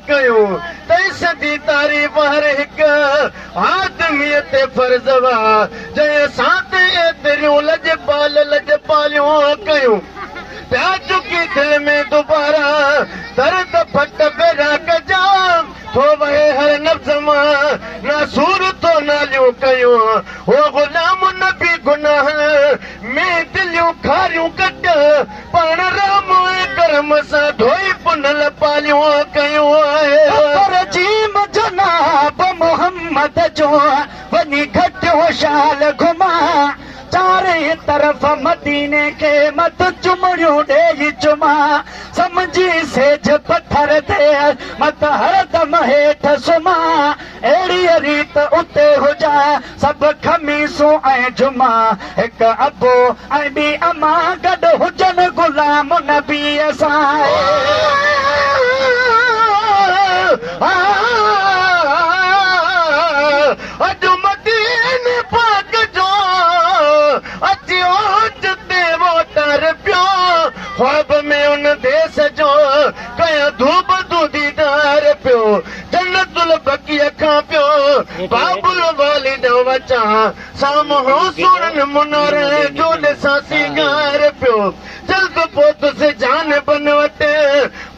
कयूं तई सदी तारीफ़ हर हिक आदमीअ ते फर्ज़ वा जंहिं सां ते एतिरियूं लजपालियूं कयूं प्या चुकी दिल में दोबारा दर्द फट बेरा कजा थो वहे हर नफ्स मां ना सूर तो नालियूं कयूं हो गुलाम नबी गुनाह में दिलियूं खारियूं कट पाण राम करम सां धोई पुनल पालियूं कयूं पर जीम जनाब मोहम्मद जो वनी घटियो शाल घुमा चारे तरफ मदीने के मत चुमड़ियों ॾेई चुमा समझी सेज पत्थर ते मत हरदम हेठ सुमा अहिड़ी रीत उते हुजा सभु खमीसूं ऐं जुमा हिकु अबो ऐं ॿी अमा गॾु हुजनि गुलाम नबीअ सां अॼु मदीने पाक जो अचियो जिते वोटर पियो ख्वाब में उन देश जो कया धूप दीदार पियो जन्नतुल बकीअ खां पियो बाबुल वालिद वचा साम्हूं सुरन मुनर जो ॾिसां सिंगार पियो जल्द पोतुस जान बन वटि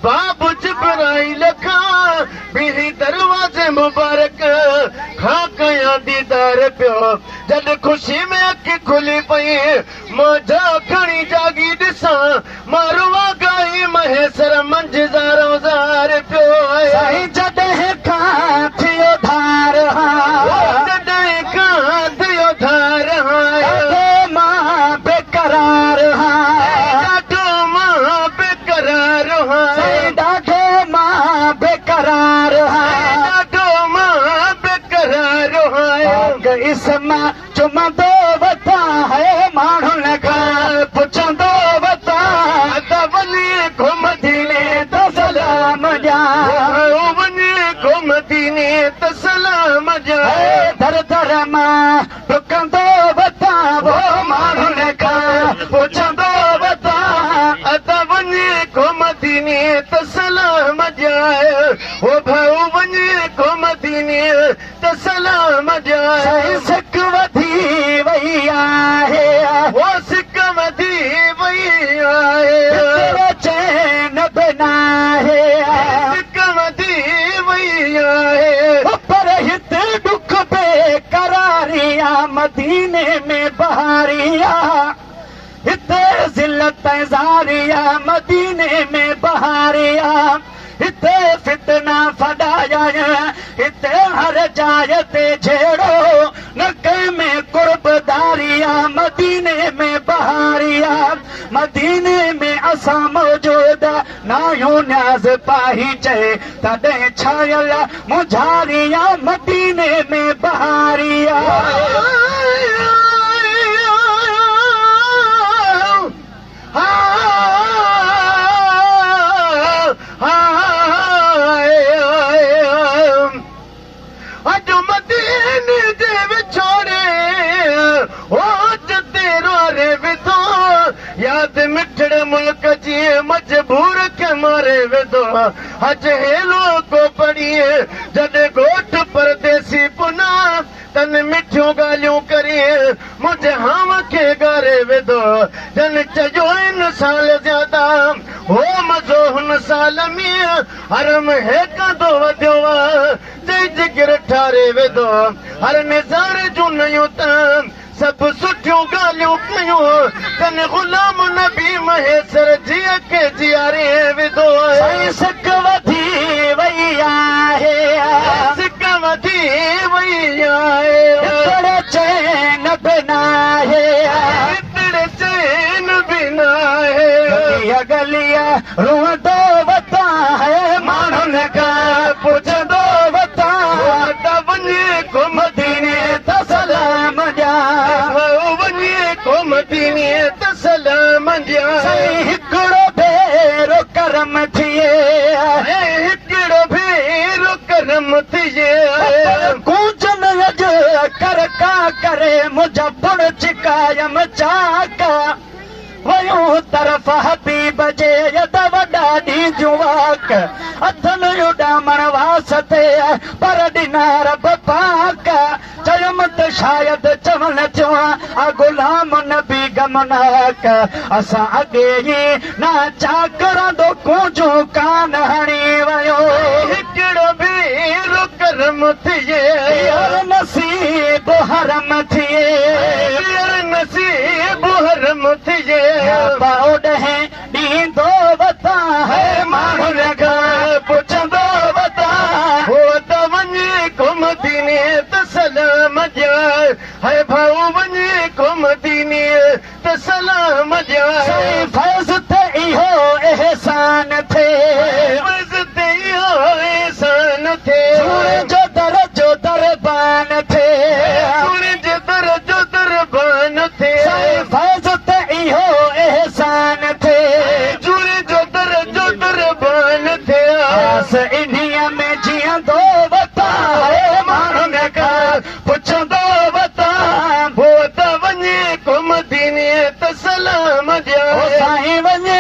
बाबू जिब्राइल खां ॿीं दरवाज़े मुबारक खां कया दीदार पियो जॾहिं ख़ुशी में अखि खुली पई मौजा खणी जागी ॾिसां मारवा गाई महेसर मंझिज़ारो ज़ार पियो साईं जॾहिं खां थियो धार जॾहिं खां थियो धार मां बेकरार ॾाढो मां बेकरार ॾाढो मां बेकरार ॾाढो मां बेकरार इसमां चुमंदो वता है माण्हुनि खां पुछंदो वता त वञी घुमदीने त सलाम ॾियां वञी घुमदीने त सलाम ॾियां दर दर मां डुकंदो वता वो माण्हुनि खां पुछंदो वता त वञी घुमदीने त सलाम ॾियां ओ भाऊ वञी घुमदीने त सलाम ॾियां सिक वधी वई आहे वो सिक वधी वई आहे चैन बिना सिक वधी वई आहे पर हिते दुख बेकरारिया मदीने में बहारिया हिते ज़िलत ज़ारिया मदीने में बहारिया हिते फितना फॾाया हिते हर जाइ ते झेड़ो न कंहिं में कुर्बदारिया मदीने में बहारिया मदीने में असां मौजूद नायूं न्याज़ पाही चए तॾहिं छायल मुझारिया मदीने में बहारिया अॼु मदीने जे विछोड़े ओ जिते रोरे विधो यादि मिठड़ मुल्क जी मजबूर खे मारे विधो अॼु हेलो को पढ़िए जॾहिं ॻोठ परदेसी पुना तन मिठियूं ॻाल्हियूं करिए मुंहिंजे हाम खे गारे विधो जन चयो इन साल ज्यादा हो मज़ो हुन साल में हरम हेकंदो वधियो जंहिं जिगर ठारे विधो हर निज़ारे जूं नयूं त सभु सुठियूं ॻाल्हियूं कयूं तन गुलाम नबी महेसर जीअ खे जीआरे विधो सिक वधी वई आहे सिक वधी वई आहे चैन बिना चैन बिना आहे गलिया रुअंदो वता है माण्हुनि खां पुछंदो वता त वञे मदीने त सलाम ॾियां वञे मदीने त सलाम ॾियां हिकिड़ो भेरो करम थिए हिकिड़ो भेरो करम थिए कूचन अॼु कर का करे मुंहिंजा पुण चिकायम चाका वयूं तरफ़ हबीब जे यद वॾा ॾींहुं जुवाक अथन उॾामण वास्ते पर ॾिना रब पाक चयुम त शायदि चवण थियो आ गुलाम नबी गमनाक असां अॻे ई नाचा करंदो कूजो कान हणी वियो हिकिड़ो बि करम थिए नसीब हरम थिए नसीब हरम थिए ॾहें ॾींदो वता है माण्हुनि खां पुछंदो वता हो त वञे घुम दीने त सलाम ॾियां है भाऊ वञे घुम दीने त सलाम ॾियां फैज़ ते इहो एहसान थे फैज़ ते इहो एहसान थे जो दरजो दरबान थे जो दरबान थे फैज़ ते इहो एहसान थे जो दरबान थे बस इन्हीअ में जीअंदो वता है माण्हुनि खां पुछंदो वता हो त वञे घुम दीने त सलाम ॾियां साईं वञे